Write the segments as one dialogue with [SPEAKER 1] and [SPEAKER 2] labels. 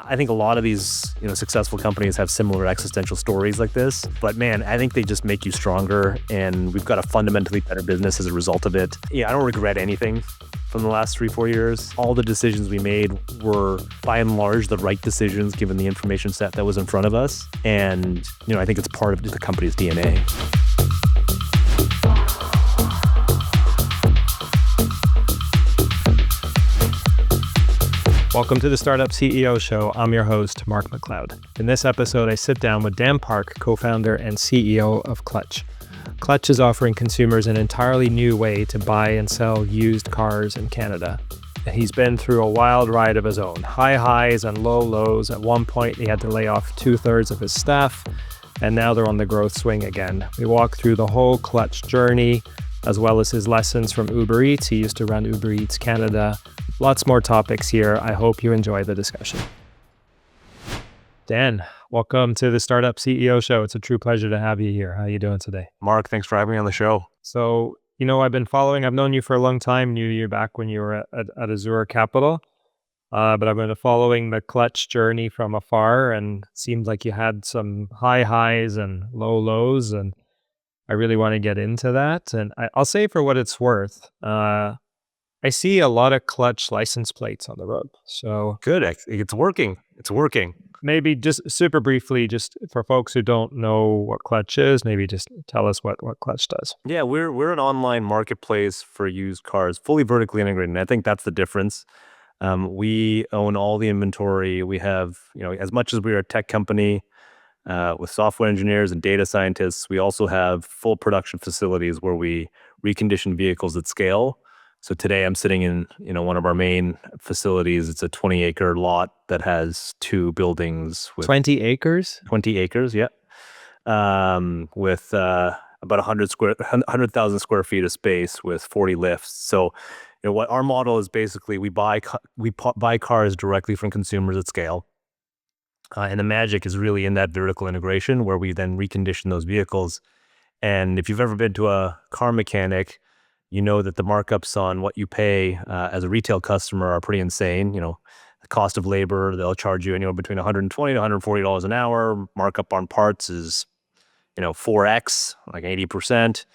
[SPEAKER 1] I think a lot of these, successful companies have similar existential stories like this. But man, I think they just make you stronger, and we've got a fundamentally better business as a result of it. Yeah, I don't regret anything from the last 3-4 years. All the decisions we made were, by and large, the right decisions given the information set that was in front of us. And, I think it's part of the company's DNA.
[SPEAKER 2] Welcome to the Startup CEO Show. I'm your host, Mark MacLeod. In this episode, I sit down with Dan Park, co-founder and CEO of Clutch. Clutch is offering consumers an entirely new way to buy and sell used cars in Canada. He's been through a wild ride of his own, high highs and low lows. At one point, he had to lay off 2/3 of his staff, and now they're on the growth swing again. We walk through the whole Clutch journey, as well as his lessons from Uber Eats. He used to run Uber Eats Canada. Lots more topics here. I hope you enjoy the discussion. Dan, welcome to the Startup CEO Show. It's a true pleasure to have you here. How are you doing today?
[SPEAKER 1] Mark, thanks for having me on the show.
[SPEAKER 2] So, I've known you for a long time, knew you back when you were at Azure Capital, but I've been following the Clutch journey from afar, and it seemed like you had some high highs and low lows, and I really want to get into that. And I'll say, for what it's worth, I see a lot of Clutch license plates on the road. So
[SPEAKER 1] good. It's working.
[SPEAKER 2] Maybe just super briefly, just for folks who don't know what Clutch is, maybe just tell us what Clutch does.
[SPEAKER 1] Yeah, we're an online marketplace for used cars, fully vertically integrated. And I think that's the difference. We own all the inventory. We have, as much as we're a tech company with software engineers and data scientists, we also have full production facilities where we recondition vehicles at scale. So today I'm sitting in, one of our main facilities. It's a 20-acre lot that has 2 buildings with
[SPEAKER 2] 20 acres?
[SPEAKER 1] 20 acres, yeah. With about 100,000 square feet of space with 40 lifts. So, what our model is, basically we buy cars directly from consumers at scale. And the magic is really in that vertical integration where we then recondition those vehicles. And if you've ever been to a car mechanic, you know that the markups on what you pay as a retail customer are pretty insane. The cost of labor, they'll charge you anywhere between $120 to $140 an hour. Markup on parts is, 4x, like 80%.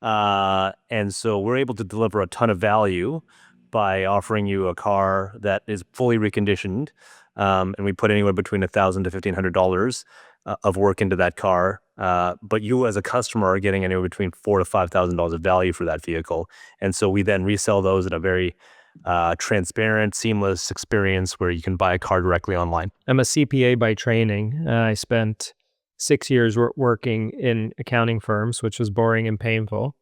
[SPEAKER 1] And so we're able to deliver a ton of value by offering you a car that is fully reconditioned. And we put anywhere between $1,000 to $1,500 of work into that car. But you as a customer are getting anywhere between $4,000 to $5,000 of value for that vehicle. And so we then resell those in a very transparent, seamless experience where you can buy a car directly online.
[SPEAKER 2] I'm a CPA by training. I spent 6 years working in accounting firms, which was boring and painful.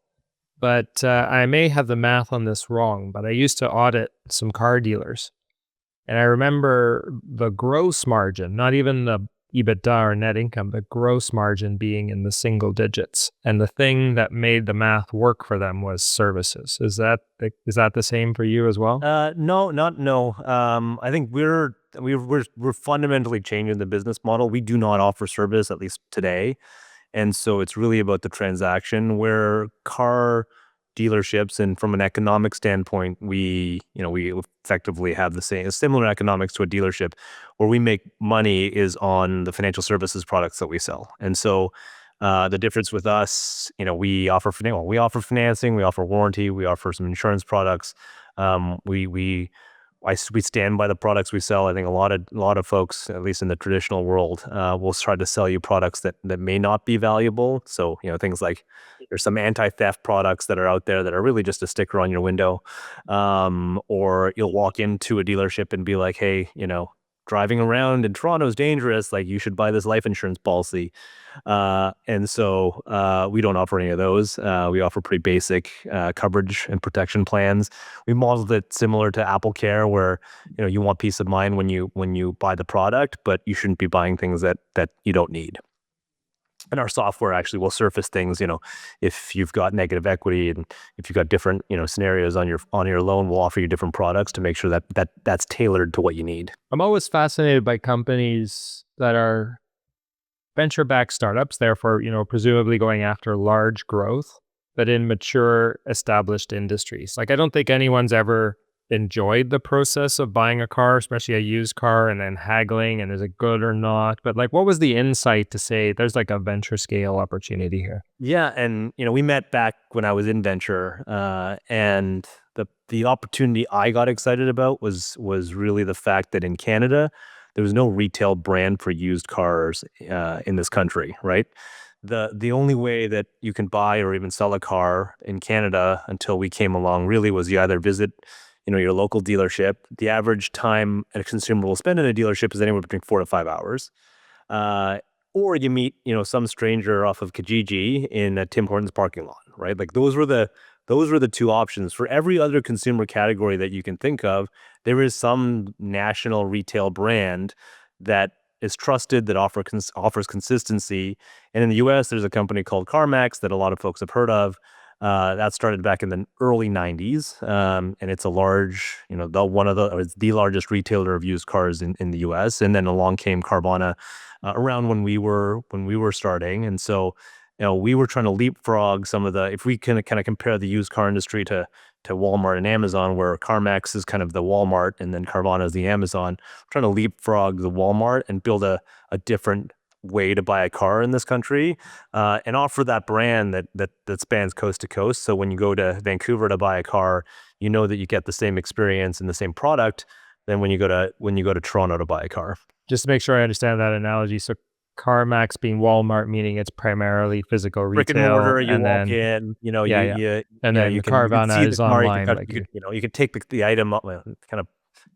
[SPEAKER 2] But I may have the math on this wrong, but I used to audit some car dealers. And I remember the gross margin, not even the EBITDA or net income, but gross margin being in the single digits. And the thing that made the math work for them was services. Is that the same for you as well?
[SPEAKER 1] No. I think we're fundamentally changing the business model. We do not offer service, at least today. And so it's really about the transaction, where car dealerships, and from an economic standpoint, we effectively have similar economics to a dealership. Where we make money is on the financial services products that we sell. And so the difference with us, we offer financing, we offer warranty, we offer some insurance products. We stand by the products we sell. I think a lot of folks, at least in the traditional world, will try to sell you products that may not be valuable. So, things like there's some anti-theft products that are out there that are really just a sticker on your window. Or you'll walk into a dealership and be like, hey, driving around in Toronto is dangerous. Like, you should buy this life insurance policy. And so we don't offer any of those. We offer pretty basic coverage and protection plans. We modeled it similar to Apple Care, where you want peace of mind when you buy the product, but you shouldn't be buying things that you don't need. And our software actually will surface things, if you've got negative equity and if you've got different, scenarios on your loan, we'll offer you different products to make sure that that's tailored to what you need.
[SPEAKER 2] I'm always fascinated by companies that are venture-backed startups, therefore, presumably going after large growth, but in mature, established industries. Like, I don't think anyone's ever enjoyed the process of buying a car, especially a used car, and then haggling and is it good or not? But like, what was the insight to say there's like a venture scale opportunity here?
[SPEAKER 1] Yeah, and we met back when I was in venture, and the opportunity I got excited about was really the fact that in Canada there was no retail brand for used cars in this country, right? The only way that you can buy or even sell a car in Canada until we came along really was you either visit your local dealership. The average time a consumer will spend in a dealership is anywhere between 4 to 5 hours, uh, or you meet some stranger off of Kijiji in a Tim Hortons parking lot, right? Like those were the two options. For every other consumer category that you can think of, there is some national retail brand that is trusted, that offers consistency. And in the U.S., there's a company called CarMax that a lot of folks have heard of. That started back in the early '90s, and it's a large, or it's the largest retailer of used cars in the U.S. And then along came Carvana around when we were starting, and so we were trying to leapfrog some of the. If we can kind of compare the used car industry to Walmart and Amazon, where CarMax is kind of the Walmart and then Carvana is the Amazon, trying to leapfrog the Walmart and build a different way to buy a car in this country, and offer that brand that spans coast to coast. So when you go to Vancouver to buy a car, you know that you get the same experience and the same product than when you go to Toronto to buy a car.
[SPEAKER 2] Just to make sure I understand that analogy. So CarMax being Walmart, meaning it's primarily physical
[SPEAKER 1] Brick and
[SPEAKER 2] retail,
[SPEAKER 1] mortar, you
[SPEAKER 2] and
[SPEAKER 1] walk
[SPEAKER 2] then
[SPEAKER 1] in,
[SPEAKER 2] yeah, yeah, and then
[SPEAKER 1] you can see
[SPEAKER 2] Carvana
[SPEAKER 1] the
[SPEAKER 2] is
[SPEAKER 1] car, you can
[SPEAKER 2] online,
[SPEAKER 1] touch,
[SPEAKER 2] like
[SPEAKER 1] you can take the item up, well, kind of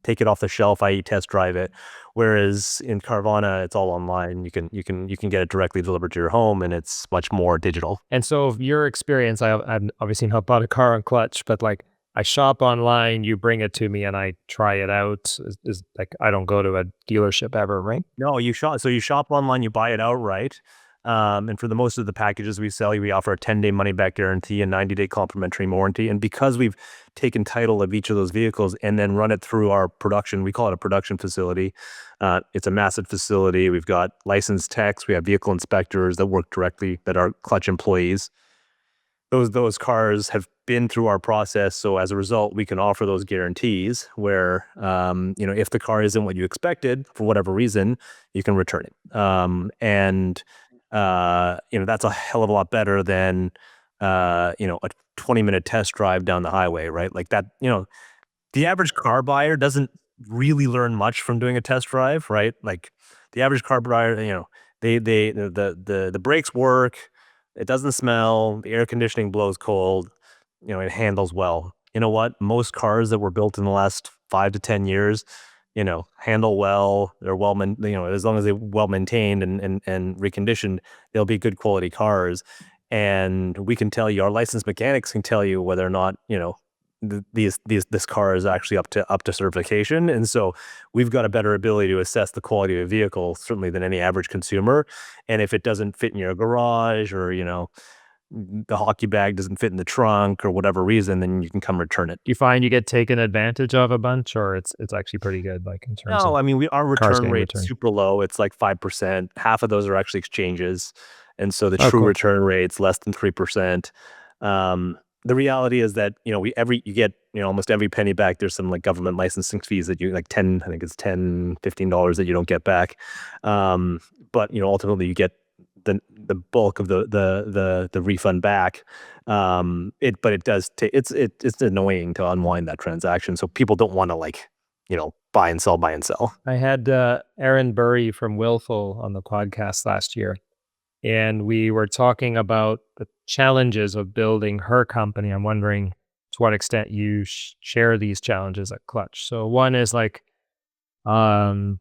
[SPEAKER 1] take it off the shelf, i.e. test drive it. Whereas in Carvana, it's all online. You can get it directly delivered to your home, and it's much more digital.
[SPEAKER 2] And so, your experience, I've obviously not bought a car on Clutch, but like I shop online, you bring it to me, and I try it out. Is like I don't go to a dealership ever, right?
[SPEAKER 1] No, you shop online, you buy it outright. And for the most of the packages we sell, we offer a 10-day money back guarantee and 90-day complimentary warranty. And because we've taken title of each of those vehicles and then run it through our production, we call it a production facility. It's a massive facility. We've got licensed techs, we have vehicle inspectors that work directly, that are Clutch employees. Those cars have been through our process, so as a result we can offer those guarantees where if the car isn't what you expected for whatever reason, you can return it, and that's a hell of a lot better than a 20-minute test drive down the highway, right? Like that. The average car buyer doesn't really learn much from doing a test drive, right? Like the average car buyer, the brakes work, it doesn't smell, the air conditioning blows cold, it handles well. You know what? Most cars that were built in the last 5 to 10 years, handle well. They're as long as they're well maintained and reconditioned, they'll be good quality cars. And we can tell you, our licensed mechanics can tell you whether or not, this car is actually up to certification. And so we've got a better ability to assess the quality of a vehicle certainly than any average consumer. And if it doesn't fit in your garage, or the hockey bag doesn't fit in the trunk or whatever reason, then you can come return it.
[SPEAKER 2] Do you find you get taken advantage of a bunch, or it's actually pretty good, like in terms of
[SPEAKER 1] No, I mean, our
[SPEAKER 2] cars
[SPEAKER 1] return
[SPEAKER 2] getting
[SPEAKER 1] rate's
[SPEAKER 2] returned?
[SPEAKER 1] super low. It's like 5%. Half of those are actually exchanges. And so the
[SPEAKER 2] Oh,
[SPEAKER 1] true
[SPEAKER 2] cool.
[SPEAKER 1] return rate's less than 3%. The reality is that, you get, almost every penny back. There's some like government licensing fees that you like 10, I think it's $10, $15 that you don't get back. But, ultimately you get the bulk of the refund back. But it does take, it's annoying to unwind that transaction. So people don't want to buy and sell, buy and sell.
[SPEAKER 2] I had Erin Burry from Willful on the podcast last year, and we were talking about the challenges of building her company. I'm wondering to what extent you share these challenges at Clutch. So one is like um,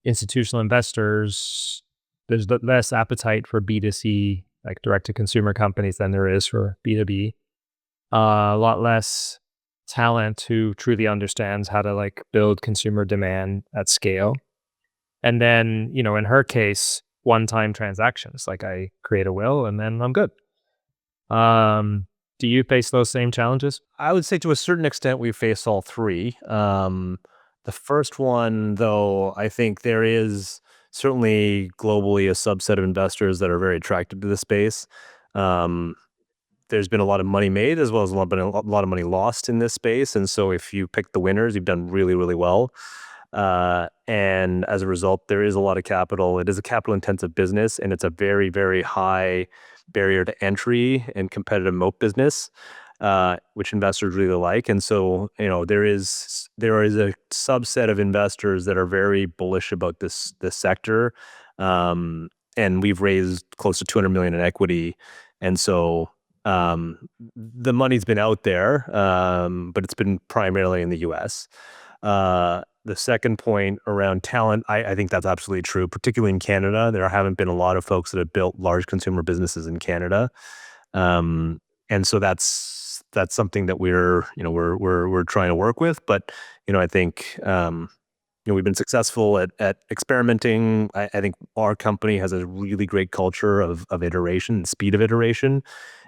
[SPEAKER 2] institutional investors. There's less appetite for B2C, like direct to consumer companies, than there is for B2B. A lot less talent who truly understands how to like build consumer demand at scale. And then, in her case, one-time transactions. Like I create a will and then I'm good. Do you face those same challenges?
[SPEAKER 1] I would say to a certain extent we face all three. The first one, though, I think there is certainly globally a subset of investors that are very attracted to the space. Um, there's been a lot of money made as well as a lot of money lost in this space. And so if you pick the winners, you've done really, really well. And as a result, there is a lot of capital. It is a capital intensive business, and it's a very, very high barrier to entry and competitive moat business, which investors really like. And so, there is a subset of investors that are very bullish about this sector. And we've raised close to 200 million in equity. And so, the money's been out there, but it's been primarily in the US. The second point around talent, I think that's absolutely true, particularly in Canada. There haven't been a lot of folks that have built large consumer businesses in Canada. And so that's something that we're trying to work with. But, I think, we've been successful at experimenting. I think our company has a really great culture of iteration and speed of iteration.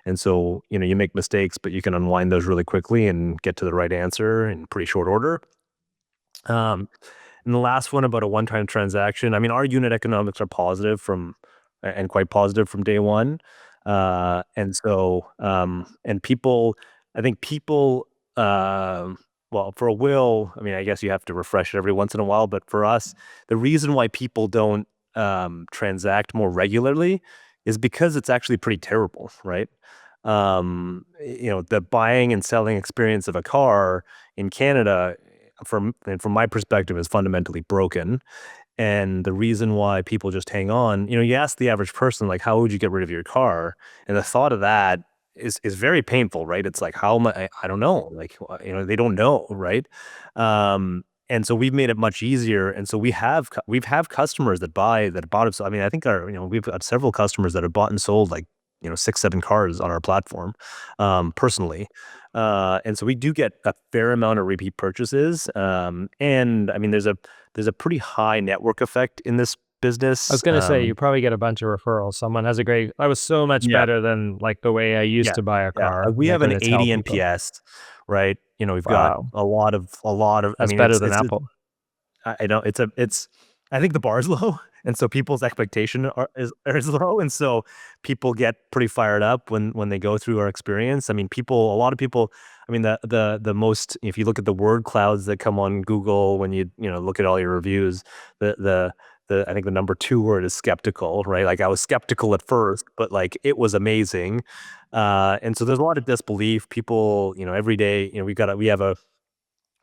[SPEAKER 1] And so, you make mistakes, but you can unwind those really quickly and get to the right answer in pretty short order. Um, and the last one about a one-time transaction. I mean, our unit economics are positive and quite positive from day one. And so, and people, I think people, well, for a will, I mean, I guess you have to refresh it every once in a while, but for us, the reason why people don't transact more regularly is because it's actually pretty terrible, right? The buying and selling experience of a car in Canada, from my perspective, is fundamentally broken. And the reason why people just hang on, you ask the average person, like, how would you get rid of your car? And the thought of that is very painful, right? It's like, how am I don't know. Like, they don't know, right? And so we've made it much easier. And so we've customers that bought it. So I mean, I think we've got several customers that have bought and sold like, 6, 7 cars on our platform, personally. And so we do get a fair amount of repeat purchases. And I mean, there's a pretty high network effect in this
[SPEAKER 2] I was
[SPEAKER 1] business.
[SPEAKER 2] going to say, you probably get a bunch of referrals. Someone has I was so much
[SPEAKER 1] Yeah,
[SPEAKER 2] better than like the way I used
[SPEAKER 1] yeah,
[SPEAKER 2] to buy a
[SPEAKER 1] yeah.
[SPEAKER 2] car.
[SPEAKER 1] We
[SPEAKER 2] Like
[SPEAKER 1] have
[SPEAKER 2] when
[SPEAKER 1] an
[SPEAKER 2] to tell
[SPEAKER 1] 80
[SPEAKER 2] people,
[SPEAKER 1] NPS, right? We've got
[SPEAKER 2] wow,
[SPEAKER 1] a lot of. I
[SPEAKER 2] that's
[SPEAKER 1] mean,
[SPEAKER 2] better than Apple.
[SPEAKER 1] I don't. I think the bar is low, and so people's expectation is low, and so people get pretty fired up when they go through our experience. I mean, a lot of people. I mean, the most, if you look at the word clouds that come on Google when you look at all your reviews, I think the number 2 word is skeptical, right? Like, I was skeptical at first, but like, it was amazing. And so there's a lot of disbelief. People, every day, we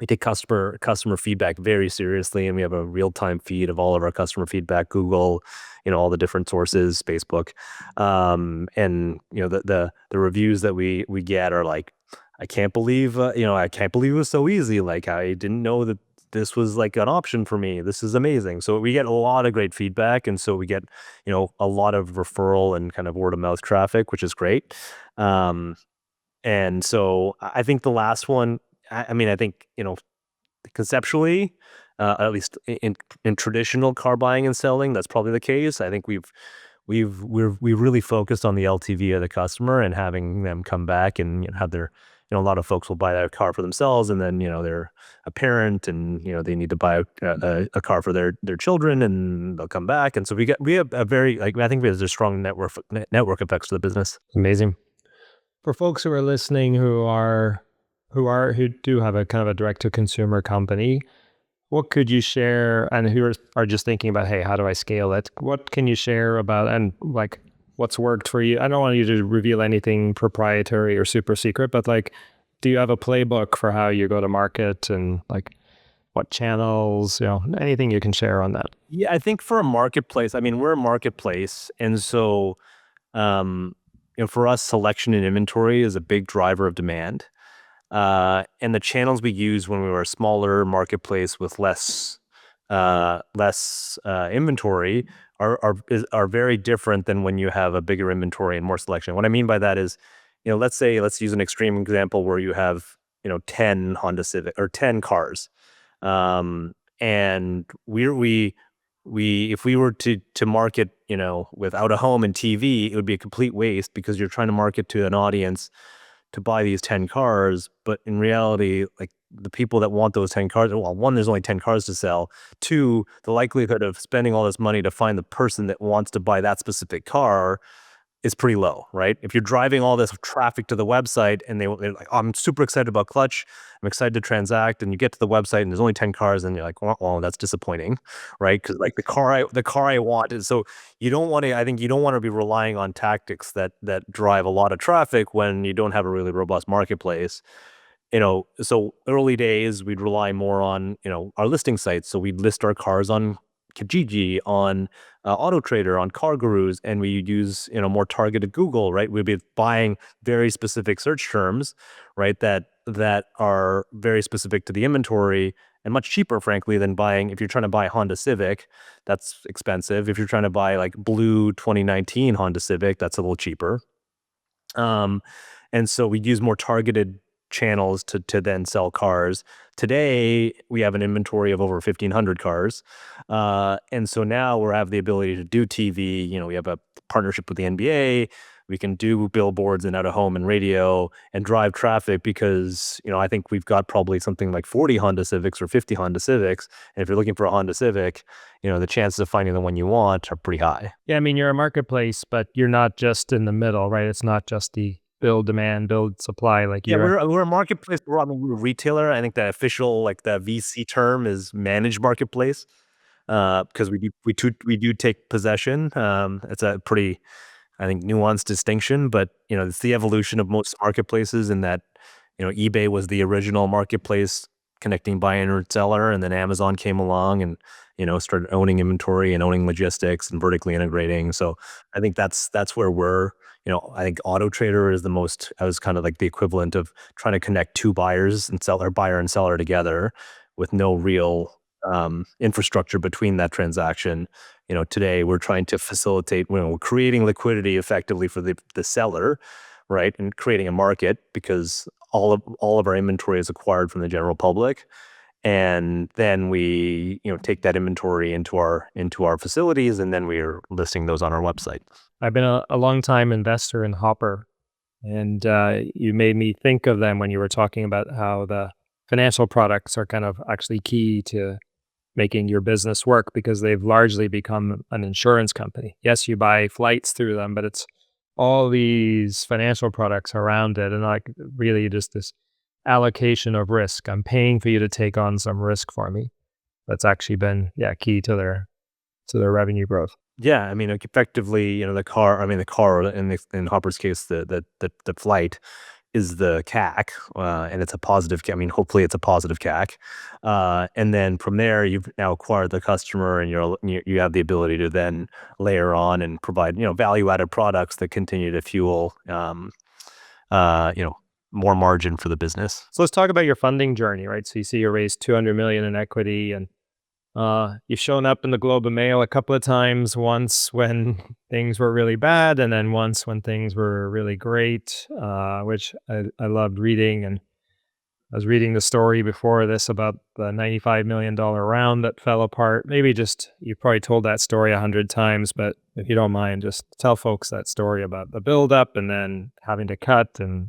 [SPEAKER 1] take customer feedback very seriously, and we have a real-time feed of all of our customer feedback, Google, all the different sources, Facebook. And the reviews that we get are like, I can't believe it was so easy. Like, I didn't know that this was like an option for me. This is amazing. So we get a lot of great feedback, and so we get, a lot of referral and kind of word of mouth traffic, which is great. And so I think the last one, I mean, I think, conceptually, at least in traditional car buying and selling, that's probably the case. I think we've really focused on the LTV of the customer and having them come back and have their, a lot of folks will buy that car for themselves, and then, they're a parent, and, they need to buy a car for their children, and they'll come back. And so we have a very, like, I think there's a strong network effects to the business.
[SPEAKER 2] Amazing. For folks who are listening who do have a kind of a direct to consumer company, what could you share, and who are just thinking about, hey, how do I scale it? What can you share about, and like, what's worked for you? I don't want you to reveal anything proprietary or super secret, but like, do you have a playbook for how you go to market, and like what channels, anything you can share on that?
[SPEAKER 1] Yeah, I think for a marketplace, I mean, we're a marketplace, and so, for us, selection and inventory is a big driver of demand. And the channels we use when we were a smaller marketplace with less inventory are very different than when you have a bigger inventory and more selection. What I mean by that is, let's use an extreme example where you have 10 Honda Civic or 10 cars, and if we were to market, without a home and TV, it would be a complete waste, because you're trying to market to an audience to buy these 10 cars. But in reality, like, the people that want those 10 cars, well, one, there's only 10 cars to sell. Two, the likelihood of spending all this money to find the person that wants to buy that specific car is pretty low, right? If you're driving all this traffic to the website and they're like, oh, I'm super excited about Clutch, I'm excited to transact, and you get to the website and there's only 10 cars, and you're like, well, that's disappointing, right? Because like the car I want is so you don't want to. I think you don't want to be relying on tactics that drive a lot of traffic when you don't have a really robust marketplace. So early days, we'd rely more on, our listing sites. So we'd list our cars on Kijiji, on Auto Trader, on Car Gurus, and we'd use, more targeted Google, right? We'd be buying very specific search terms, right? That are very specific to the inventory and much cheaper, frankly, than buying, if you're trying to buy a Honda Civic, that's expensive. If you're trying to buy like blue 2019 Honda Civic, that's a little cheaper. Um, and so we use more targeted channels to then sell cars. Today, we have an inventory of over 1,500 cars. And so now we have the ability to do TV. We have a partnership with the NBA. We can do billboards and out of home and radio and drive traffic because, I think we've got probably something like 40 Honda Civics or 50 Honda Civics. And if you're looking for a Honda Civic, the chances of finding the one you want are pretty high.
[SPEAKER 2] Yeah, I mean, you're a marketplace, but you're not just in the middle, right? It's not just the build demand, build supply. Like
[SPEAKER 1] Yeah,
[SPEAKER 2] you're,
[SPEAKER 1] we're a marketplace. We're a retailer. I think the official, like the VC term, is managed marketplace, because we do take possession. It's a pretty, I think, nuanced distinction, but it's the evolution of most marketplaces in that, eBay was the original marketplace connecting buyer and seller, and then Amazon came along and started owning inventory and owning logistics and vertically integrating. So I think that's where we're. I think Auto Trader is the most. I was kind of like the equivalent of trying to connect two buyer and seller together with no real infrastructure between that transaction. Today we're trying to facilitate, we're creating liquidity effectively for the seller, right? And creating a market because all of our inventory is acquired from the general public. And then we, take that inventory into our facilities, and then we're listing those on our website.
[SPEAKER 2] I've been a long time investor in Hopper, and you made me think of them when you were talking about how the financial products are kind of actually key to making your business work because they've largely become an insurance company. Yes, you buy flights through them, but it's all these financial products around it, and like really just this allocation of risk. I'm paying for you to take on some risk for me. That's actually been key to their revenue growth.
[SPEAKER 1] Yeah, I mean, like, effectively, the car in Hopper's case, the flight is the CAC, and it's a positive. I mean, hopefully, it's a positive CAC, and then from there, you've now acquired the customer, and you have the ability to then layer on and provide value added products that continue to fuel uh, you know more margin for the business.
[SPEAKER 2] So let's talk about your funding journey, right? So you see you raised 200 million in equity, and you've shown up in the Globe and Mail a couple of times, once when things were really bad, and then once when things were really great, which I loved reading. And I was reading the story before this about the $95 million round that fell apart. Maybe just, you probably told that story 100 times, but if you don't mind, just tell folks that story about the buildup and then having to cut. And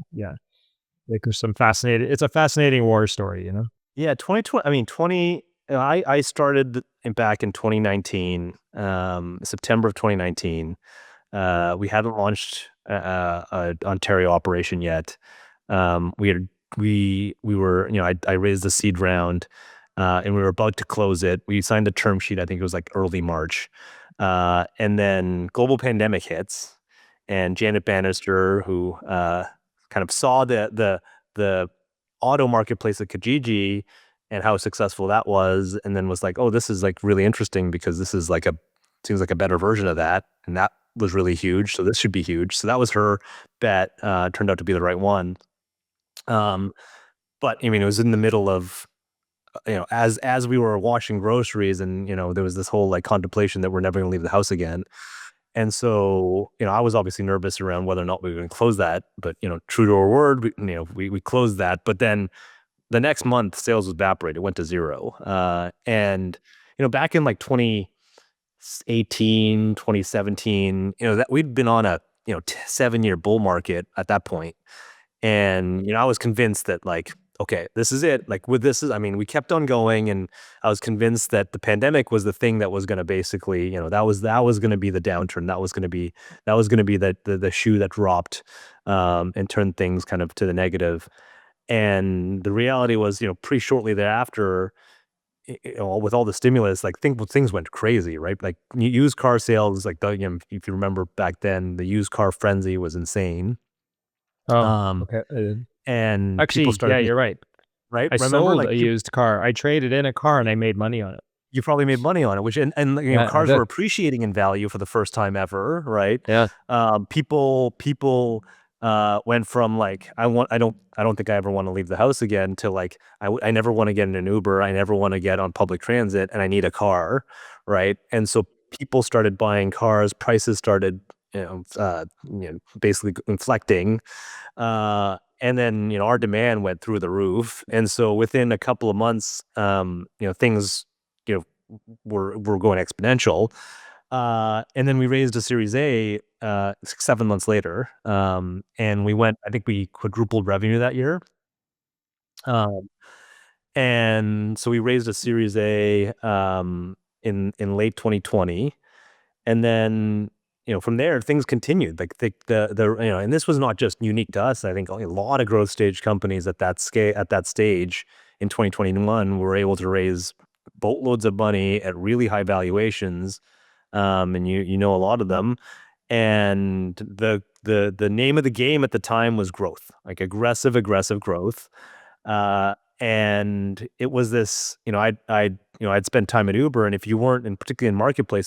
[SPEAKER 2] like there's some it's a fascinating war story.
[SPEAKER 1] Yeah, 2020. I mean, 20. I started back in 2019, September of 2019. We hadn't launched a Ontario operation yet. We had we were, I raised the seed round, and we were about to close it. We signed a term sheet. I think it was like early March, and then global pandemic hits, and Janet Bannister, who kind of saw the auto marketplace at Kijiji and how successful that was, and then was like, oh, this is like really interesting because this is like seems like a better version of that, and that was really huge. So this should be huge. So that was her bet. Turned out to be the right one. Um, but I mean, it was in the middle of, as we were washing groceries, and there was this whole like contemplation that we're never going to leave the house again. And so, I was obviously nervous around whether or not we were going to close that, but true to our word, we closed that. But then the next month, sales evaporated, it went to zero. And back in like 2018, 2017, that we'd been on a 7-year bull market at that point. And I was convinced that, like, okay, this is it. Like with this is, I mean, we kept on going, and I was convinced that the pandemic was the thing that was going to basically, that was going to be the downturn. That was going to be the shoe that dropped, and turned things kind of to the negative. And the reality was, pretty shortly thereafter, with all the stimulus, like things went crazy, right? Like used car sales, like if you remember back then, the used car frenzy was insane.
[SPEAKER 2] Oh,
[SPEAKER 1] Um,
[SPEAKER 2] okay.
[SPEAKER 1] and people
[SPEAKER 2] Actually, yeah,
[SPEAKER 1] started
[SPEAKER 2] you're
[SPEAKER 1] making,
[SPEAKER 2] right.
[SPEAKER 1] right?
[SPEAKER 2] I
[SPEAKER 1] Remember,
[SPEAKER 2] sold
[SPEAKER 1] like
[SPEAKER 2] a used car. I traded in a car and I made money on it.
[SPEAKER 1] you probably made money on it, which and
[SPEAKER 2] Yeah, I
[SPEAKER 1] cars were
[SPEAKER 2] did.
[SPEAKER 1] appreciating in value for the first time ever, right?
[SPEAKER 2] Yeah.
[SPEAKER 1] People went from like I don't think I ever want to leave the house again to like I never want to get in an Uber, I never want to get on public transit, and I need a car, right? And so people started buying cars, prices started basically inflecting, and then our demand went through the roof, and so within a couple of months, things you know were going exponential. And then we raised a Series A 7 months later, and I think we quadrupled revenue that year. Um, and so we raised a Series A in late 2020, and then from there things continued. Like and this was not just unique to us. I think a lot of growth stage companies at that stage in 2021 were able to raise boatloads of money at really high valuations, and you know a lot of them. And the name of the game at the time was growth, like aggressive growth. And it was this, I'd spent time at Uber, and if you weren't, and particularly in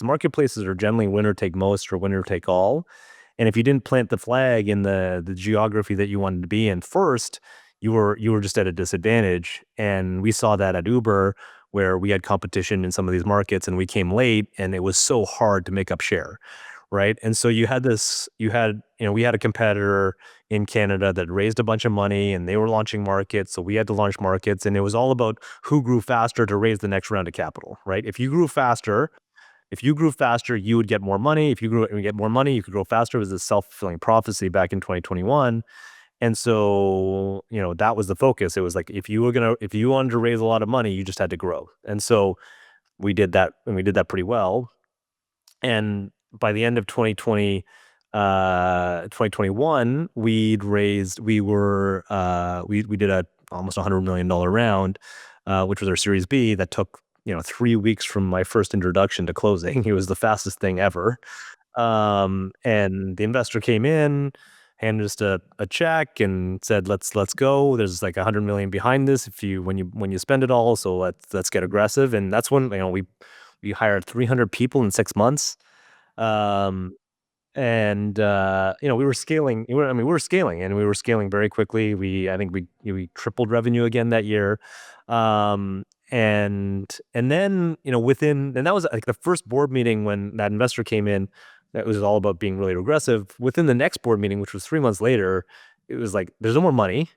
[SPEAKER 1] marketplaces are generally winner take most or winner take all. And if you didn't plant the flag in the geography that you wanted to be in first, you were just at a disadvantage. And we saw that at Uber, where we had competition in some of these markets, and we came late, and it was so hard to make up share, right? And so we had a competitor in Canada that raised a bunch of money, and they were launching markets. So we had to launch markets, and it was all about who grew faster to raise the next round of capital, right? If you grew faster, you would get more money. If you get more money, you could grow faster. It was a self-fulfilling prophecy back in 2021. And so, that was the focus. It was like if you wanted to raise a lot of money, you just had to grow. And so we did that, and we did that pretty well. And by the end of 2021, we did a almost $100 million round, which was our Series B, that took 3 weeks from my first introduction to closing. It was the fastest thing ever. And the investor came in, handed us a check, and said, let's go. There's like 100 million behind this if you when you spend it all. So let's get aggressive. And that's when we hired 300 people in 6 months. Um, and we were scaling. We were scaling, and we were scaling very quickly. I think we tripled revenue again that year. And then and that was like the first board meeting when that investor came in. That was all about being really aggressive. Within the next board meeting, which was 3 months later, it was like, there's no more money.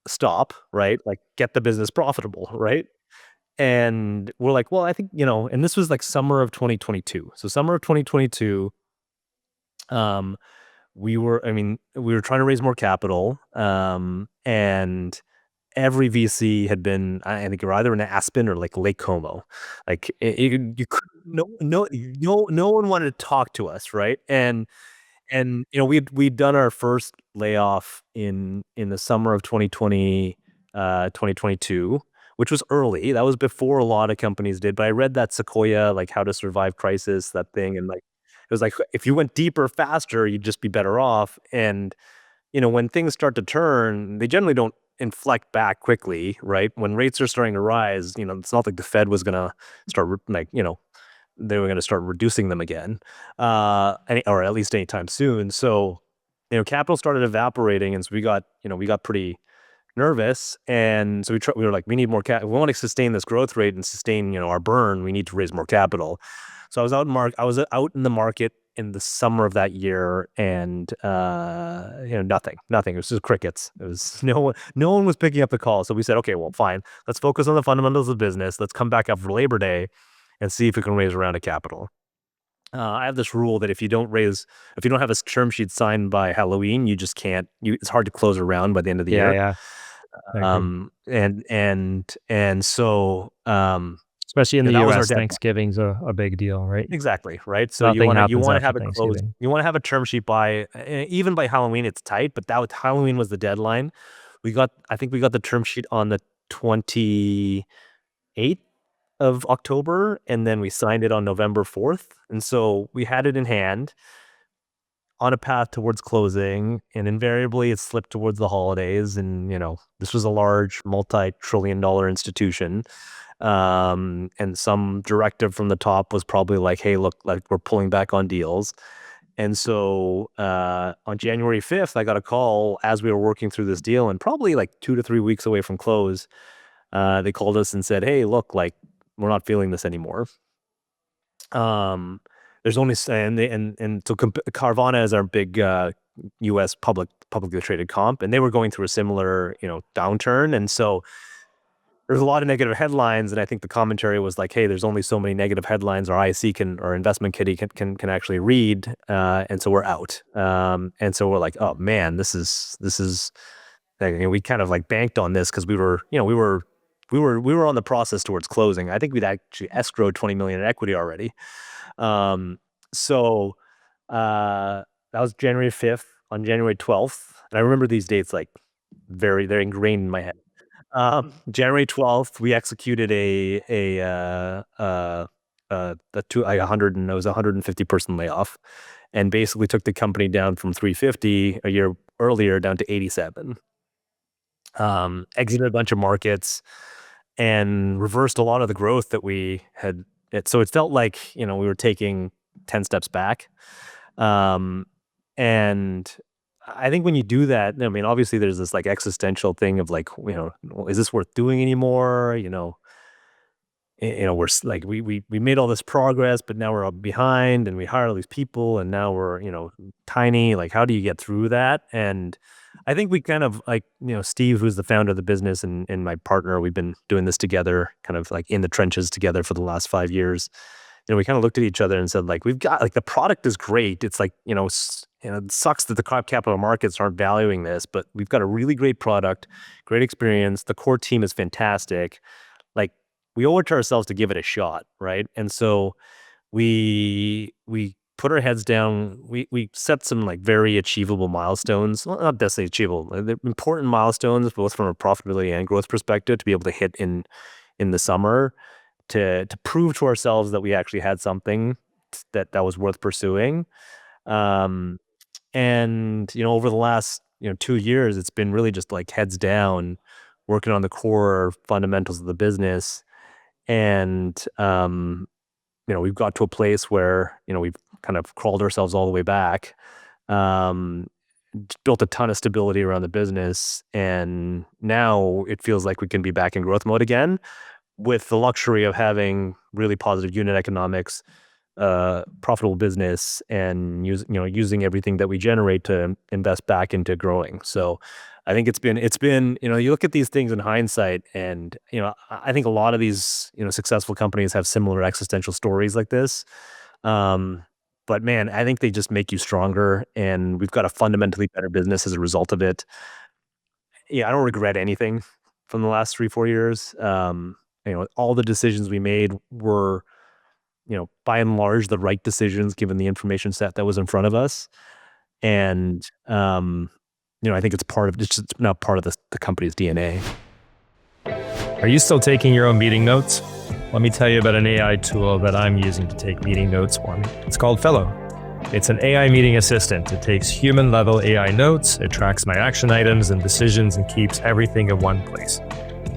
[SPEAKER 1] Stop, right? Like, get the business profitable, right? And we're like, well, I think, and this was like summer of 2022. So summer of 2022, um, we were trying to raise more capital, and every VC had been, I think you're either in Aspen or like Lake Como. Like you could, no one wanted to talk to us, right? And we'd done our first layoff in the summer of 2022, which was early. That was before a lot of companies did. But I read that Sequoia, like How to Survive Crisis, that thing, and like it was like if you went deeper faster, you'd just be better off. And when things start to turn, they generally don't inflect back quickly, right? When rates are starting to rise, it's not like the Fed was gonna start they were going to start reducing them again, or at least anytime soon. So, capital started evaporating, and so we got pretty nervous, and so we were like, we need more cap. We want to sustain this growth rate and sustain our burn. We need to raise more capital. So I was out in the market in the summer of that year, and nothing. It was just crickets. It was no one was picking up the call. So we said, okay, well, fine. Let's focus on the fundamentals of business. Let's come back up for Labor Day and see if we can raise a round of capital. I have this rule that if you don't have a term sheet signed by Halloween, you just can't. It's hard to close a round by the end of the
[SPEAKER 2] Yeah,
[SPEAKER 1] year.
[SPEAKER 2] yeah. I agree.
[SPEAKER 1] And so
[SPEAKER 2] Especially in the
[SPEAKER 1] that was our
[SPEAKER 2] US,
[SPEAKER 1] deadline.
[SPEAKER 2] Thanksgiving's a big deal, right?
[SPEAKER 1] Exactly, right? So
[SPEAKER 2] Nothing
[SPEAKER 1] you
[SPEAKER 2] happens
[SPEAKER 1] want to
[SPEAKER 2] after
[SPEAKER 1] have it closed.
[SPEAKER 2] Thanksgiving.
[SPEAKER 1] You want to have a term sheet by even by Halloween. It's tight, but Halloween was the deadline. I think we got the term sheet on the 28th of October, and then we signed it on November 4th. And so we had it in hand on a path towards closing, and invariably it slipped towards the holidays. And this was a large multi-trillion-dollar institution. And some directive from the top was probably like, hey, look, like we're pulling back on deals. And so on January 5th, I got a call as we were working through this deal, and probably like 2 to 3 weeks away from close. They called us and said, hey, look, like we're not feeling this anymore. Um, there's only and so Carvana is our big U.S. publicly traded comp, and they were going through a similar downturn, and so there's a lot of negative headlines, and I think the commentary was like, hey, there's only so many negative headlines our IC or investment kitty can actually read, and so we're out. And so we're like, oh man, this is like, we kind of like banked on this because we were on the process towards closing. I think we'd actually escrowed 20 million in equity already. Um, so that was January 5th. On January 12th, and I remember these dates like they're ingrained in my head. January 12th, we executed a 100 and it was a 150 person layoff, and basically took the company down from 350 a year earlier down to 87. Exited a bunch of markets and reversed a lot of the growth that we had. So it felt like we were taking 10 steps back. Um, and I think when you do that, I mean, obviously there's this like existential thing of like, well, is this worth doing anymore? We're like, we made all this progress, but now we're all behind, and we hired all these people, and now we're, tiny. Like, how do you get through that? And I think we kind of like, Steve, who's the founder of the business, and my partner, we've been doing this together, kind of like in the trenches together for the last 5 years. We kind of looked at each other and said, like, we've got like the product is great. It's like, it sucks that the capital markets aren't valuing this, but we've got a really great product, great experience. The core team is fantastic. Like, we owe it to ourselves to give it a shot, right? And so we put our heads down. We set some like very achievable milestones. Well, not necessarily achievable. They're important milestones, both from a profitability and growth perspective, to be able to hit in the summer, to prove to ourselves that we actually had something that was worth pursuing. And over the last 2 years, it's been really just like heads down, working on the core fundamentals of the business. And we've got to a place where we've kind of crawled ourselves all the way back, um, built a ton of stability around the business, and now it feels like we can be back in growth mode again, with the luxury of having really positive unit economics, profitable business, and using everything that we generate to invest back into growing. So I think it's been you look at these things in hindsight, and I think a lot of these successful companies have similar existential stories like this. But man, I think they just make you stronger, and we've got a fundamentally better business as a result of it. Yeah, I don't regret anything from the last 3-4 years. All the decisions we made were, by and large, the right decisions given the information set that was in front of us. And I think it's just now part of the company's DNA.
[SPEAKER 2] Are you still taking your own meeting notes? Let me tell you about an AI tool that I'm using to take meeting notes for me. It's called Fellow. It's an AI meeting assistant. It takes human-level AI notes, it tracks my action items and decisions, and keeps everything in one place.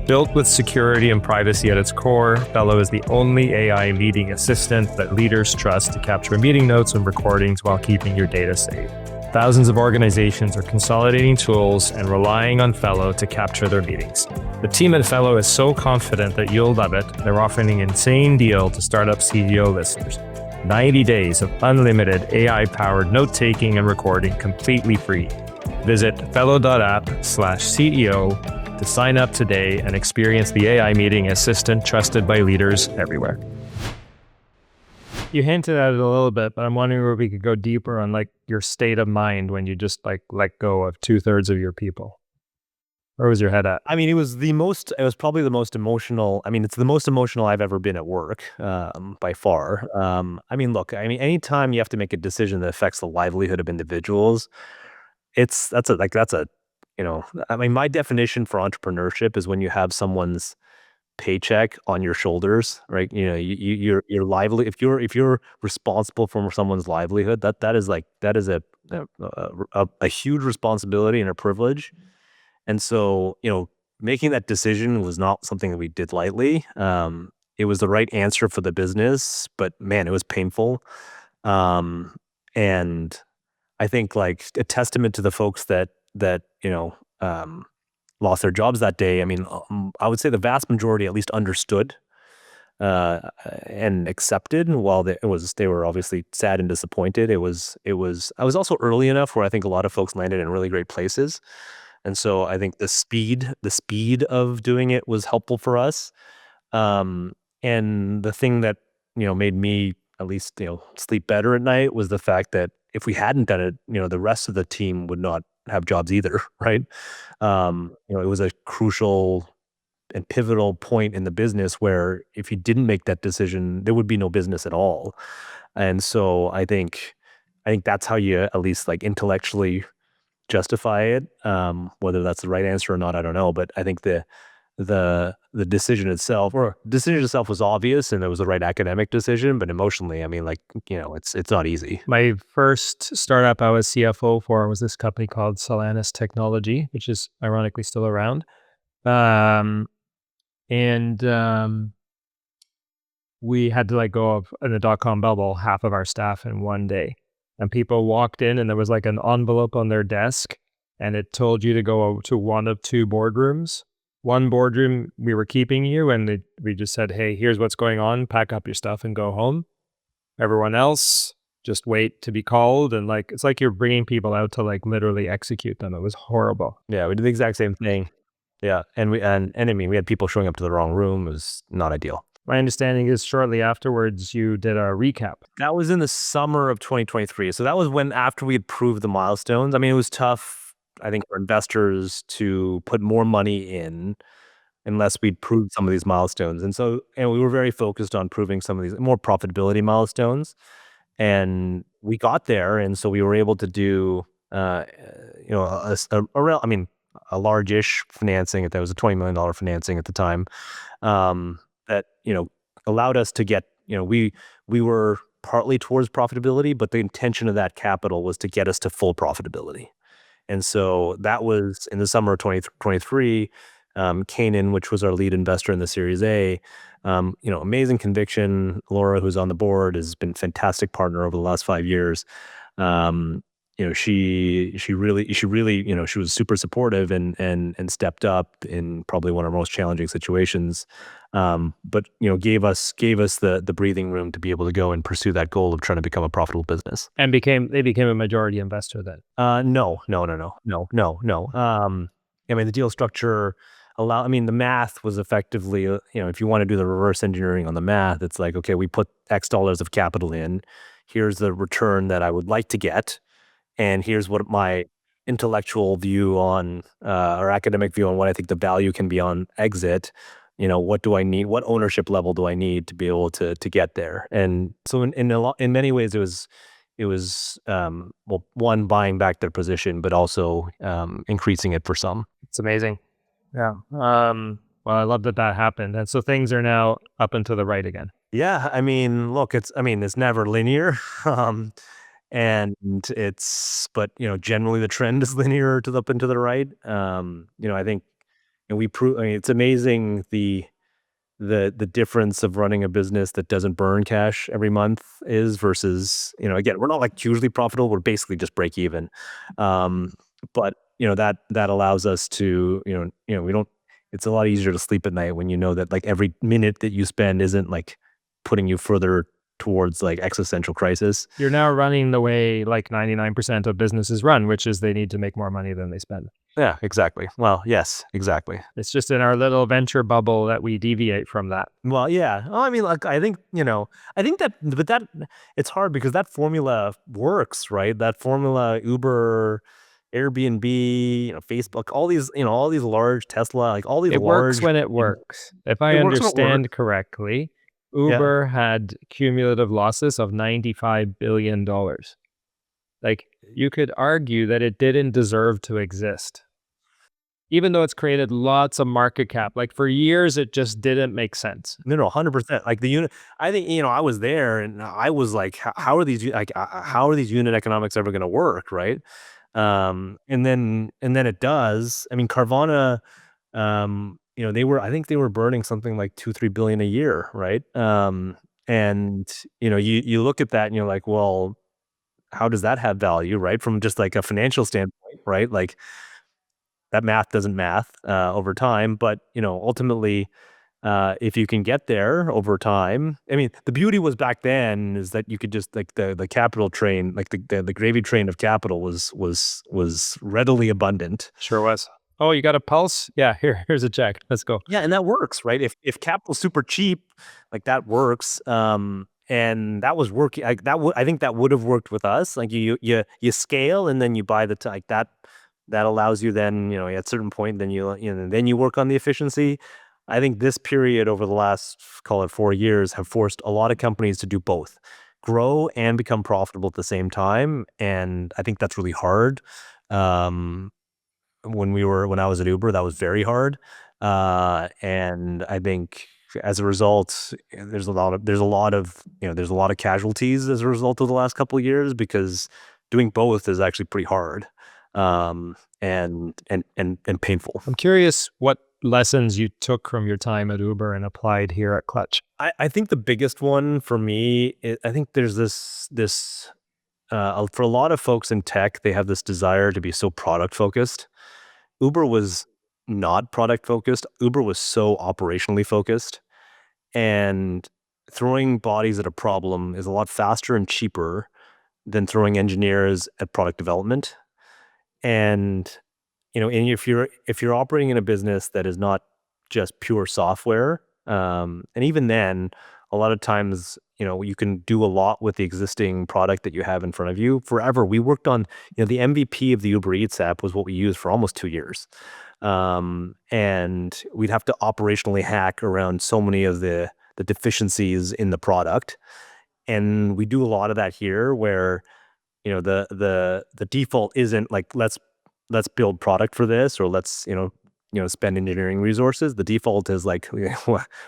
[SPEAKER 2] Built with security and privacy at its core, Fellow is the only AI meeting assistant that leaders trust to capture meeting notes and recordings while keeping your data safe. Thousands of organizations are consolidating tools and relying on Fellow to capture their meetings. The team at Fellow is so confident that you'll love it, they're offering an insane deal to startup CEO listeners. 90 days of unlimited AI-powered note-taking and recording completely free. Visit fellow.app/CEO to sign up today and experience the AI meeting assistant trusted by leaders everywhere. You hinted at it a little bit, but I'm wondering where we could go deeper on like your state of mind when you just like let go of 2/3 of your people. Where was your head at?
[SPEAKER 1] I mean, it was probably the most emotional. I mean, it's the most emotional I've ever been at work, by far. I mean, look, I mean, anytime you have to make a decision that affects the livelihood of individuals, that's a, I mean, my definition for entrepreneurship is when you have someone's paycheck on your shoulders, right? You're lively. If you're responsible for someone's livelihood, that is a huge responsibility and a privilege. And so, making that decision was not something that we did lightly. It was the right answer for the business, but man, it was painful. Um, and I think like a testament to the folks that lost their jobs that day. I mean, I would say the vast majority at least understood uh, and accepted. While they were obviously sad and disappointed. I was also early enough where I think a lot of folks landed in really great places, and so I think the speed of doing it was helpful for us. Um, and the thing that made me at least sleep better at night was the fact that if we hadn't done it, the rest of the team would not have jobs either, right? It was a crucial and pivotal point in the business where if you didn't make that decision, there would be no business at all. And so I think that's how you at least like intellectually justify it. Whether that's the right answer or not, I don't know. But I think the decision itself was obvious and it was the right academic decision. But emotionally, I mean, like, it's not easy.
[SPEAKER 2] My first startup I was CFO for was this company called Solanas Technology, which is ironically still around. Um, and we had to let go of, in the dot-com bubble, half of our staff in one day. And people walked in and there was like an envelope on their desk and it told you to go to one of two boardrooms. One boardroom, we were keeping you and we just said, hey, here's what's going on. Pack up your stuff and go home. Everyone else, just wait to be called. And like, it's like you're bringing people out to like literally execute them. It was horrible.
[SPEAKER 1] Yeah, we did the exact same thing. Yeah, and I mean, we had people showing up to the wrong room. It was not ideal.
[SPEAKER 2] My understanding is shortly afterwards, you did a recap.
[SPEAKER 1] That was in the summer of 2023. So that was when after we had proved the milestones. I mean, it was tough, I think, for investors to put more money in unless we'd proved some of these milestones. And we were very focused on proving some of these more profitability milestones. And we got there, and so we were able to do, I mean, a large-ish financing. That was a $20 million financing at the time, that allowed us to get. We were partly towards profitability, but the intention of that capital was to get us to full profitability. And so that was in the summer of 2023. Canaan, which was our lead investor in the Series A, amazing conviction. Laura, who's on the board, has been a fantastic partner over the last 5 years. She was super supportive and stepped up in probably one of our most challenging situations. But gave us the breathing room to be able to go and pursue that goal of trying to become a profitable business.
[SPEAKER 2] And they became a majority investor then.
[SPEAKER 1] No. I mean, the deal structure I mean, the math was effectively, if you want to do the reverse engineering on the math, it's like, okay, we put X dollars of capital in. Here's the return that I would like to get. And here's what my intellectual view on, or academic view on what I think the value can be on exit. What do I need? What ownership level do I need to be able to get there? And so in many ways, it was well, one, buying back their position, but also increasing it for some.
[SPEAKER 2] It's amazing. Yeah. Well, I love that happened. And so things are now up and to the right again.
[SPEAKER 1] Yeah, I mean, look, it's never linear. And but generally the trend is linear to the up and to the right. I think, and I mean, it's amazing the difference of running a business that doesn't burn cash every month is versus, again, we're not like hugely profitable. We're basically just break even. But that allows us to, we don't, it's a lot easier to sleep at night when you know that like every minute that you spend isn't like putting you further towards like existential crisis.
[SPEAKER 2] You're now running the way like 99% of businesses run, which is they need to make more money than they spend.
[SPEAKER 1] Yeah, exactly. Well, yes, exactly.
[SPEAKER 2] It's just in our little venture bubble that we deviate from that.
[SPEAKER 1] Well, yeah. Oh, I mean, like, I think, but it's hard because that formula works, right? That formula, Uber, Airbnb, Facebook, all these large Tesla, like all these
[SPEAKER 2] It works
[SPEAKER 1] large,
[SPEAKER 2] when it works. If I
[SPEAKER 1] it works when it works.
[SPEAKER 2] understand correctly,
[SPEAKER 1] Yeah.
[SPEAKER 2] Uber had cumulative losses of $95 billion. Like, you could argue that it didn't deserve to exist, even though it's created lots of market cap. Like, for years, it just didn't make sense.
[SPEAKER 1] No, no, 100%. Like the unit, I think, I was there and I was like, how are these, how are these unit economics ever going to work? Right. And then it does. I mean, Carvana, I think they were burning something like 2, 3 billion a year. Right. And you look at that and you're like, well, how does that have value? Right. From just like a financial standpoint, right? Like that math doesn't math, over time, but ultimately, if you can get there over time. I mean, the beauty was back then is that you could just like the capital train, like the gravy train of capital was readily abundant.
[SPEAKER 2] Sure was. Oh, you got a pulse? Yeah, here's a check. Let's go.
[SPEAKER 1] Yeah, and that works, right? If capital's super cheap, like that works. And that was working. Like I think that would have worked with us. Like you scale and then you buy like that. That allows you then, at a certain point, then then you work on the efficiency. I think this period over the last, call it 4 years, have forced a lot of companies to do both, grow and become profitable at the same time. And I think that's really hard. Um, when I was at Uber, that was very hard. And I think as a result, there's a lot of casualties as a result of the last couple of years because doing both is actually pretty hard, and painful.
[SPEAKER 2] I'm curious what lessons you took from your time at Uber and applied here at Clutch.
[SPEAKER 1] I think the biggest one for me, I think there's this for a lot of folks in tech, they have this desire to be so product focused. Uber was not product focused. Uber was so operationally focused, and throwing bodies at a problem is a lot faster and cheaper than throwing engineers at product development. And and if you're operating in a business that is not just pure software, and even then, a lot of times, you can do a lot with the existing product that you have in front of you. Forever, we worked on, the MVP of the Uber Eats app was what we used for almost 2 years, and we'd have to operationally hack around so many of the deficiencies in the product, and we do a lot of that here, where the default isn't like let's build product for this, or let's spend engineering resources. The default is like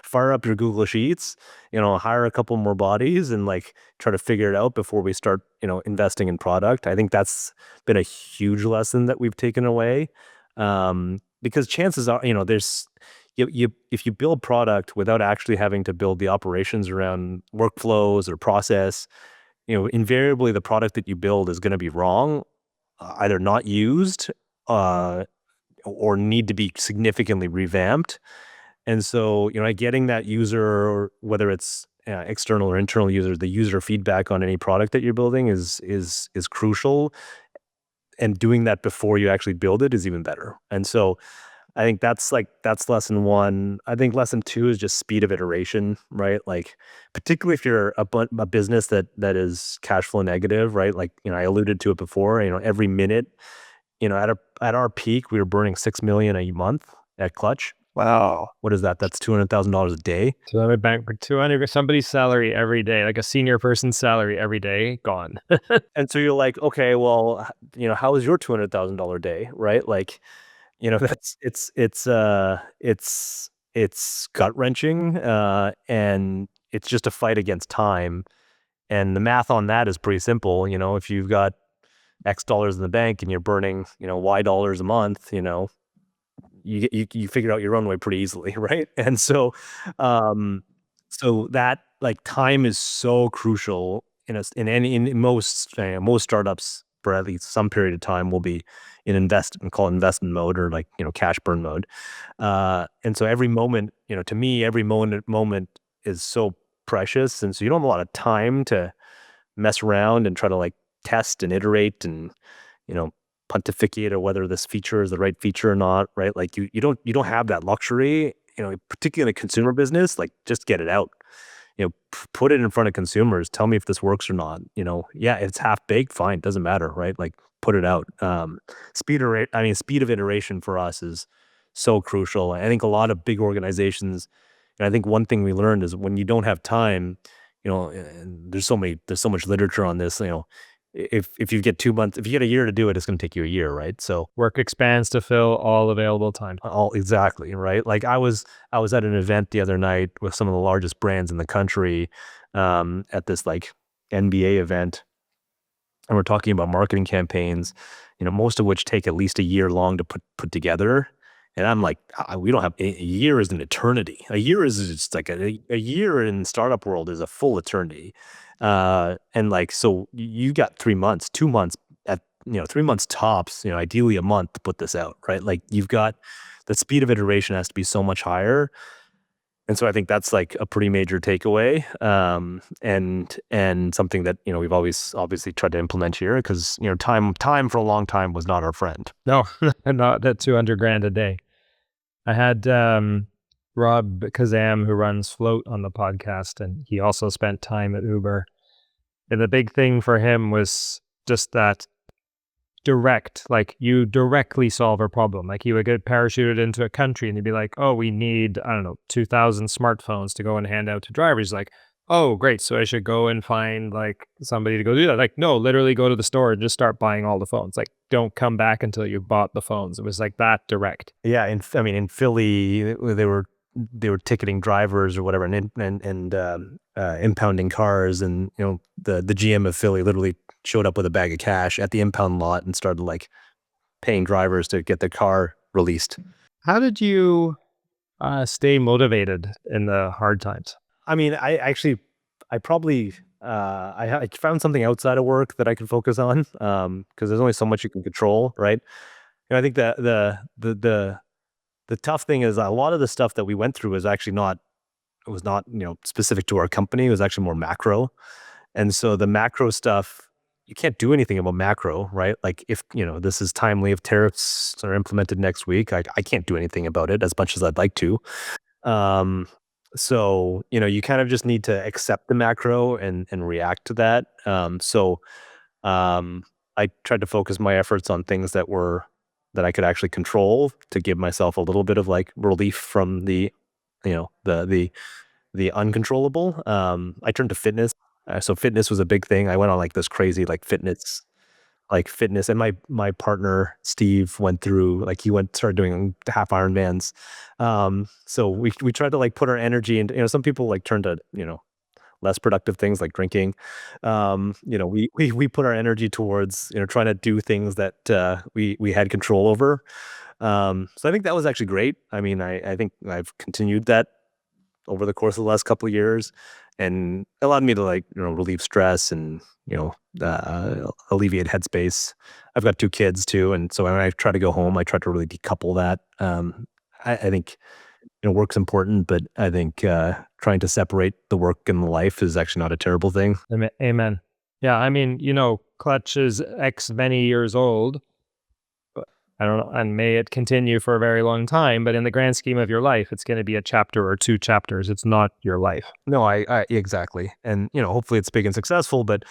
[SPEAKER 1] fire up your Google Sheets, hire a couple more bodies and like try to figure it out before we start investing in product. I think that's been a huge lesson that we've taken away, because chances are there's if you build product without actually having to build the operations around workflows or process, invariably the product that you build is going to be wrong, either not used, uh, or need to be significantly revamped. And so, getting that user, or whether it's external or internal user, the user feedback on any product that you're building is crucial. And doing that before you actually build it is even better. And so, I think that's lesson one. I think lesson two is just speed of iteration, right? Like, particularly if you're a business that is cash flow negative, right? Like, I alluded to it before. Every minute, at our peak, we were burning 6 million a month at Clutch.
[SPEAKER 2] Wow.
[SPEAKER 1] What is that? That's $200,000 a day.
[SPEAKER 2] 200 bank for 200, somebody's salary every day, like a senior person's salary every day, gone.
[SPEAKER 1] And so you're like, okay, well, how is your $200,000 day, right? Like, that's it's gut wrenching, and it's just a fight against time. And the math on that is pretty simple. If you've got X dollars in the bank and you're burning, Y dollars a month, you figure out your runway pretty easily, right? And so, that like time is so crucial in most startups. For at least some period of time, will be in investment mode, or like cash burn mode. And so every moment, to me, every moment is so precious, and so you don't have a lot of time to mess around and try to like test and iterate and pontificate or whether this feature is the right feature or not, right? Like you don't have that luxury, particularly in a consumer business. Like, just get it out. put it in front of consumers. Tell me if this works or not. Yeah, it's half baked, fine, doesn't matter, right? Like put it out. Speed of iteration for us is so crucial. I think a lot of big organizations, and I think one thing we learned is when you don't have time, and there's so much literature on this. If you get 2 months, if you get a year to do it, it's going to take you a year, right? So
[SPEAKER 2] Work expands to fill all available time.
[SPEAKER 1] all exactly, right? Like I was at an event the other night with some of the largest brands in the country, at this like NBA event, and we're talking about marketing campaigns, most of which take at least a year long to put together. And I'm like, we don't have a year is an eternity. A year is just like a year in startup world is a full eternity. And like, so you got 3 months, 2 months at, 3 months tops, ideally a month to put this out, right? Like you've got the speed of iteration has to be so much higher. And so I think that's like a pretty major takeaway, and something that we've always obviously tried to implement here because time for a long time was not our friend.
[SPEAKER 2] No, not at 200 grand a day. I had Rob Kazam, who runs Float, on the podcast, and he also spent time at Uber. And the big thing for him was just that like you directly solve a problem. Like he would get parachuted into a country and he'd be like, oh, we need, I don't know, 2,000 smartphones to go and hand out to drivers. Like, oh, great. So I should go and find like somebody to go do that. Like, no, literally go to the store and just start buying all the phones. Like, don't come back until you've bought the phones. It was like that direct.
[SPEAKER 1] Yeah, in Philly, they were ticketing drivers or whatever, and impounding cars, and the GM of Philly literally showed up with a bag of cash at the impound lot and started like paying drivers to get their car released.
[SPEAKER 2] How did you stay motivated in the hard times?
[SPEAKER 1] I mean, I probably, I found something outside of work that I could focus on, because there's only so much you can control, right? I think that the tough thing is a lot of the stuff that we went through was actually not, it was not, specific to our company. It was actually more macro. And so the macro stuff, you can't do anything about macro, right? Like if, this is timely, if tariffs are implemented next week, I can't do anything about it as much as I'd like to. Um, so, you kind of just need to accept the macro and react to that. Um, I tried to focus my efforts on things that I could actually control to give myself a little bit of like relief from the, the uncontrollable. I turned to fitness. So fitness was a big thing. I went on like this crazy fitness, and my partner Steve went through like started doing half Ironmans. So we tried to like put our energy into, some people like turn to, less productive things like drinking. We put our energy towards, trying to do things that we had control over. So I think that was actually great. I mean, I think I've continued that over the course of the last couple of years, and allowed me to like, relieve stress and, alleviate headspace. I've got 2 kids too. And so when I try to go home, I try to really decouple that. I think, work's important, but I think, trying to separate the work and the life is actually not a terrible thing.
[SPEAKER 2] Amen. Yeah. I mean, Clutch is X many years old. I don't know, and may it continue for a very long time, but in the grand scheme of your life, it's going to be a chapter or 2 chapters. It's not your life.
[SPEAKER 1] No, I exactly. And, hopefully it's big and successful, but,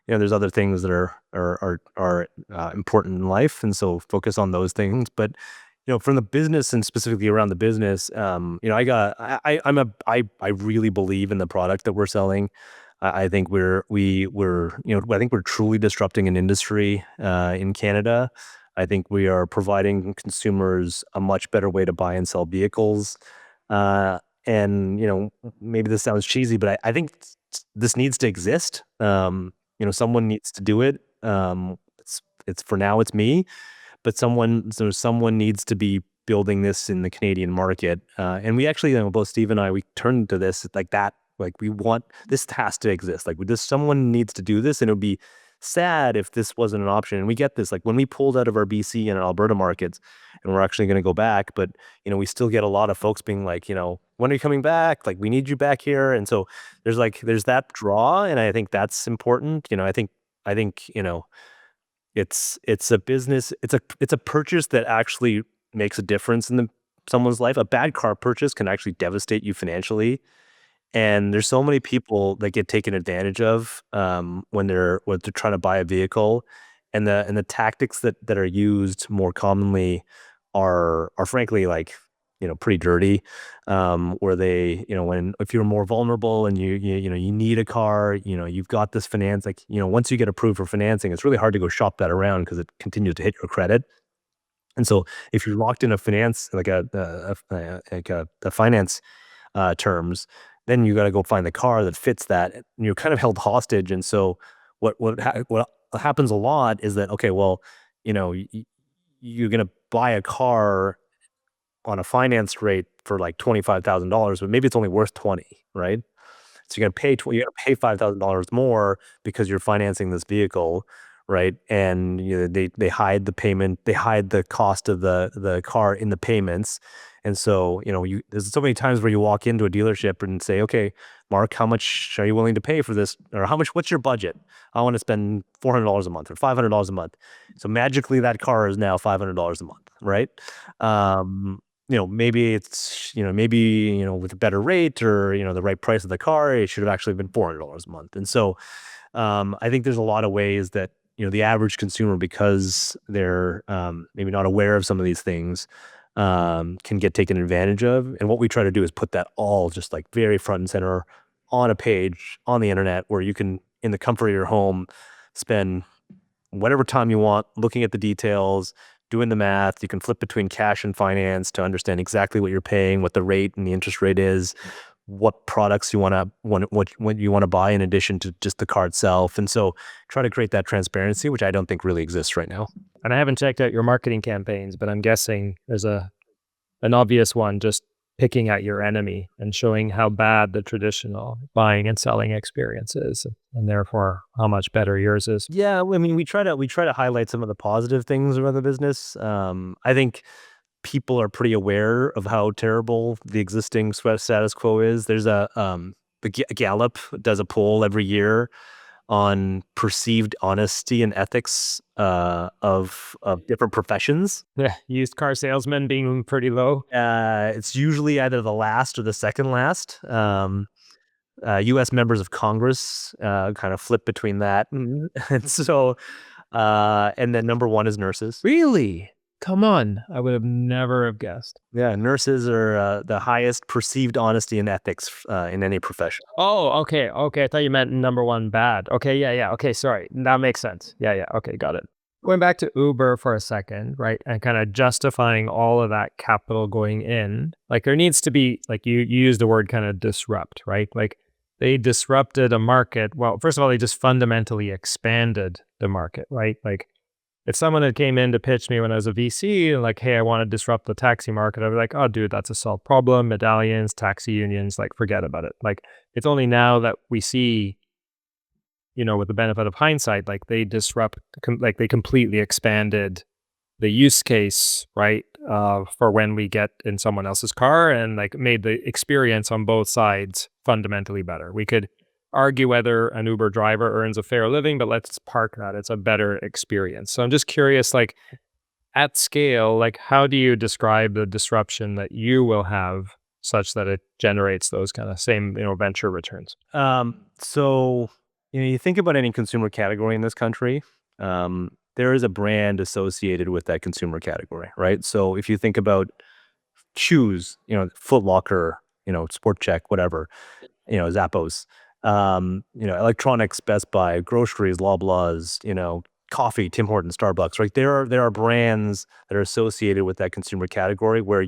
[SPEAKER 1] there's other things that are important in life. And so focus on those things. But, from the business and specifically around the business, I really believe in the product that we're selling. I think I think we're truly disrupting an industry, in Canada. I think we are providing consumers a much better way to buy and sell vehicles. And, maybe this sounds cheesy, but I think this needs to exist. Someone needs to do it. It's for now, it's me, but someone needs to be building this in the Canadian market. And we actually, both Steve and I, we turned to this like that. Like we want, this has to exist. Like someone needs to do this, and it would be sad if this wasn't an option. And we get this, like when we pulled out of our BC and Alberta markets, and we're actually going to go back, but we still get a lot of folks being like, when are you coming back? Like we need you back here. And so there's that draw, and I think that's important. I think it's a business, it's a purchase that actually makes a difference in someone's life. A bad car purchase can actually devastate you financially. And there's so many people that get taken advantage of when they're trying to buy a vehicle, and the tactics that are used more commonly are frankly like pretty dirty. Where they when if you're more vulnerable and you need a car, you've got this finance, like once you get approved for financing, it's really hard to go shop that around because it continues to hit your credit. And so if you're locked in a finance like a finance terms, then you got to go find the car that fits that. And you're kind of held hostage. And so what happens a lot is that okay, well, you're gonna buy a car on a finance rate for like $25,000, but maybe it's only worth 20, right? So you're gonna pay $5,000 more because you're financing this vehicle, right? And they hide the payment, they hide the cost of the car in the payments. And so, there's so many times where you walk into a dealership and say, "Okay, Mark, how much are you willing to pay for this? Or what's your budget? I want to spend $400 a month or $500 a month." So magically that car is now $500 a month, right? Maybe it's, with a better rate or, the right price of the car, it should have actually been $400 a month. And so, I think there's a lot of ways that, the average consumer, because they're maybe not aware of some of these things, can get taken advantage of. And what we try to do is put that all just like very front and center on a page on the internet where you can, in the comfort of your home, spend whatever time you want looking at the details, doing the math. You can flip between cash and finance to understand exactly what you're paying, what the rate and the interest rate is, what products you want to what you want to buy in addition to just the car itself. And so try to create that transparency, which I don't think really exists right now.
[SPEAKER 2] And I haven't checked out your marketing campaigns, but I'm guessing there's an obvious one, just picking at your enemy and showing how bad the traditional buying and selling experience is, and therefore how much better yours is.
[SPEAKER 1] Yeah, I mean, we try to highlight some of the positive things about the business. I think people are pretty aware of how terrible the existing status quo is. There's Gallup does a poll every year on perceived honesty and ethics of different professions.
[SPEAKER 2] Yeah, used car salesman being pretty low.
[SPEAKER 1] It's usually either the last or the second last. U.S. members of Congress kind of flip between that, and so and then number one is nurses.
[SPEAKER 2] Really? Come on. I would have never have guessed.
[SPEAKER 1] Yeah, nurses are the highest perceived honesty and ethics in any profession.
[SPEAKER 2] Oh, okay. Okay. I thought you meant number one bad. Okay. Yeah. Yeah. Okay. Sorry. That makes sense. Yeah. Yeah. Okay. Got it. Going back to Uber for a second, right? And kind of justifying all of that capital going in, like there needs to be, like you used the word kind of disrupt, right? Like they disrupted a market. Well, first of all, they just fundamentally expanded the market, right? Like if someone had came in to pitch me when I was a VC and like, hey, I want to disrupt the taxi market, I'd be like, oh, dude, that's a solved problem. Medallions, taxi unions, like forget about it. Like it's only now that we see, with the benefit of hindsight, like they like they completely expanded the use case, right? For when we get in someone else's car and like made the experience on both sides fundamentally better. We could argue whether an Uber driver earns a fair living, but let's park that. It's a better experience. So I'm just curious, like at scale, like how do you describe the disruption that you will have such that it generates those kind of same, venture returns?
[SPEAKER 1] So you think about any consumer category in this country, there is a brand associated with that consumer category, right? So if you think about shoes, Foot Locker, Sport Check, whatever, Zappos, electronics, Best Buy, groceries, Loblaws, coffee, Tim Hortons, Starbucks, right? There are brands that are associated with that consumer category where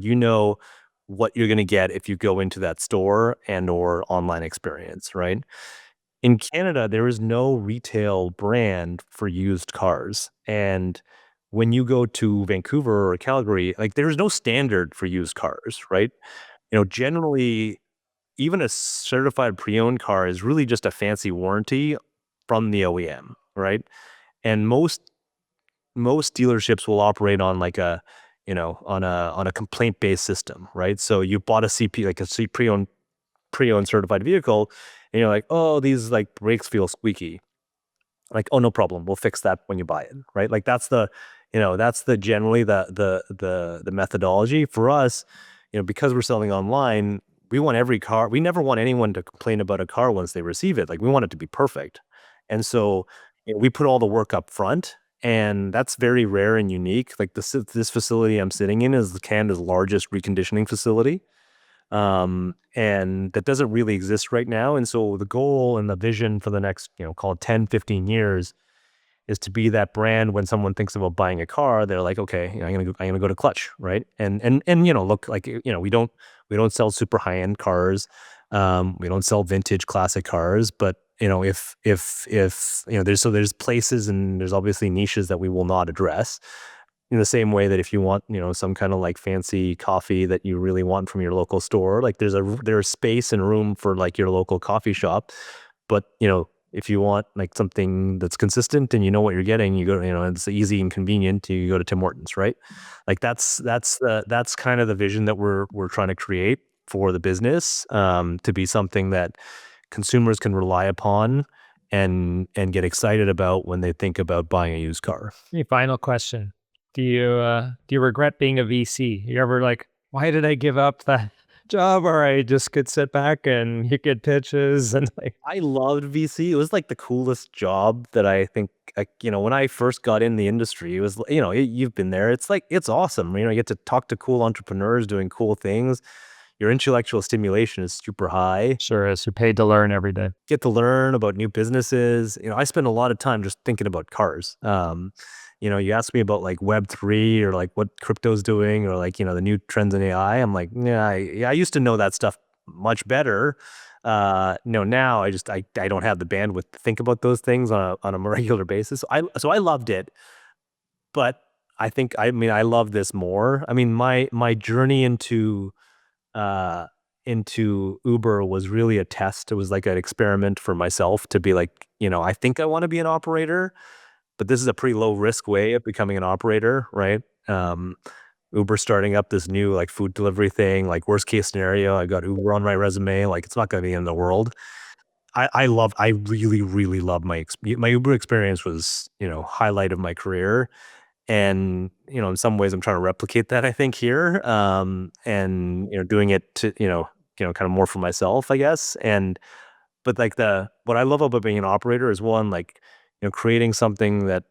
[SPEAKER 1] what you're going to get if you go into that store and or online experience, right? In Canada, there is no retail brand for used cars. And when you go to Vancouver or Calgary, like there's no standard for used cars, right? Generally, even a certified pre-owned car is really just a fancy warranty from the OEM, right? And most dealerships will operate on like on a complaint-based system, right? So you bought a CP, like a pre-owned certified vehicle, and you're like, oh, these like brakes feel squeaky. Like, oh, no problem, we'll fix that when you buy it, right? Like that's the generally the methodology for us, because we're selling online. we want every car. We never want anyone to complain about a car once they receive it. Like we want it to be perfect. And so we put all the work up front, and that's very rare and unique. Like this facility I'm sitting in is Canada's largest reconditioning facility. And that doesn't really exist right now. And so the goal and the vision for the next, call it 10, 15 years is to be that brand. When someone thinks about buying a car, they're like, okay, I'm gonna go to Clutch, right? And look, like, we don't sell super high end cars. We don't sell vintage classic cars, but if there's places, and there's obviously niches that we will not address. In the same way that if you want, some kind of like fancy coffee that you really want from your local store, like there's space and room for like your local coffee shop. But, if you want like something that's consistent and you know what you're getting, you go, it's easy and convenient, you go to Tim Hortons, right? Like that's kind of the vision that we're trying to create for the business, to be something that consumers can rely upon and get excited about when they think about buying a used car.
[SPEAKER 2] Any final question. Do you regret being a VC? You ever like, why did I give up that job where I just could sit back and you get pitches and like,
[SPEAKER 1] I loved VC. It was like the coolest job that I think, like, when I first got in the industry, it was, you've been there. It's like, it's awesome. You get to talk to cool entrepreneurs doing cool things. Your intellectual stimulation is super high.
[SPEAKER 2] sure is, you're paid to learn every day.
[SPEAKER 1] Get to learn about new businesses. I spend a lot of time just thinking about cars. You ask me about like Web3 or like what crypto's doing, or like, the new trends in AI. I'm like, yeah, I used to know that stuff much better. Now I don't have the bandwidth to think about those things on a more regular basis. So I loved it, but I love this more. I mean, my journey into Uber was really a test. It was like an experiment for myself to be like, I think I want to be an operator, but this is a pretty low risk way of becoming an operator, right? Uber starting up this new like food delivery thing, like worst case scenario, I got Uber on my resume. Like it's not going to be in the world. I really, really love my Uber experience was, highlight of my career. And, in some ways I'm trying to replicate that, I think, here. And, doing it to, kind of more for myself, I guess. But like what I love about being an operator is, one, like, creating something that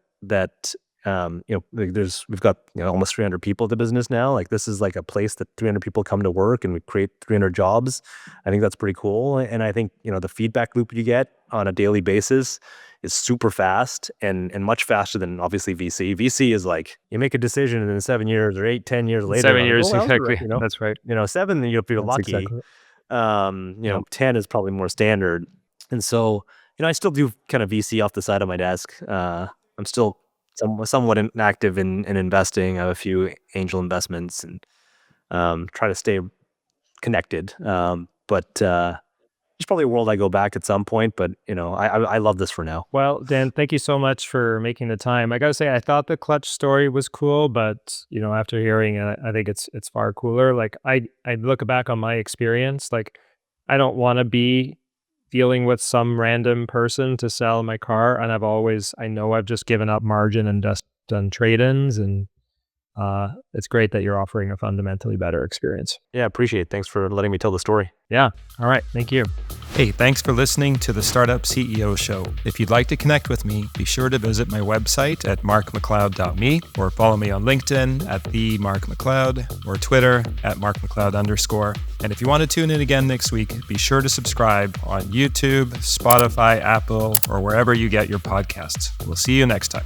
[SPEAKER 1] like we've got, almost 300 people at the business now. Like this is like a place that 300 people come to work, and we create 300 jobs. I think that's pretty cool. And I think, the feedback loop you get on a daily basis is super fast and much faster than obviously VC. VC is like you make a decision, and then 7 years or 8, 10 years later,
[SPEAKER 2] 7
[SPEAKER 1] like,
[SPEAKER 2] years,
[SPEAKER 1] oh, that was
[SPEAKER 2] exactly.
[SPEAKER 1] right,
[SPEAKER 2] That's right.
[SPEAKER 1] 7, if you're
[SPEAKER 2] That's
[SPEAKER 1] lucky.
[SPEAKER 2] exactly.
[SPEAKER 1] 10 is probably more standard. And so, I still do kind of VC off the side of my desk. I'm still somewhat active in investing. I have a few angel investments and try to stay connected. But there's probably a world I go back at some point, but I love this for now.
[SPEAKER 2] Well, Dan, thank you so much for making the time. I gotta say, I thought the Clutch story was cool, but after hearing it, I think it's far cooler. Like I look back on my experience, like I don't want to be dealing with some random person to sell my car, and I know I've just given up margin and just done trade-ins, and it's great that you're offering a fundamentally better experience.
[SPEAKER 1] Yeah, appreciate it. Thanks for letting me tell the story.
[SPEAKER 2] Yeah. All right. Thank you. Hey, thanks for listening to the Startup CEO Show. If you'd like to connect with me, be sure to visit my website at markmacleod.me, or follow me on LinkedIn at @themarkmacleod, or Twitter at @markmacleod_. And if you want to tune in again next week, be sure to subscribe on YouTube, Spotify, Apple, or wherever you get your podcasts. We'll see you next time.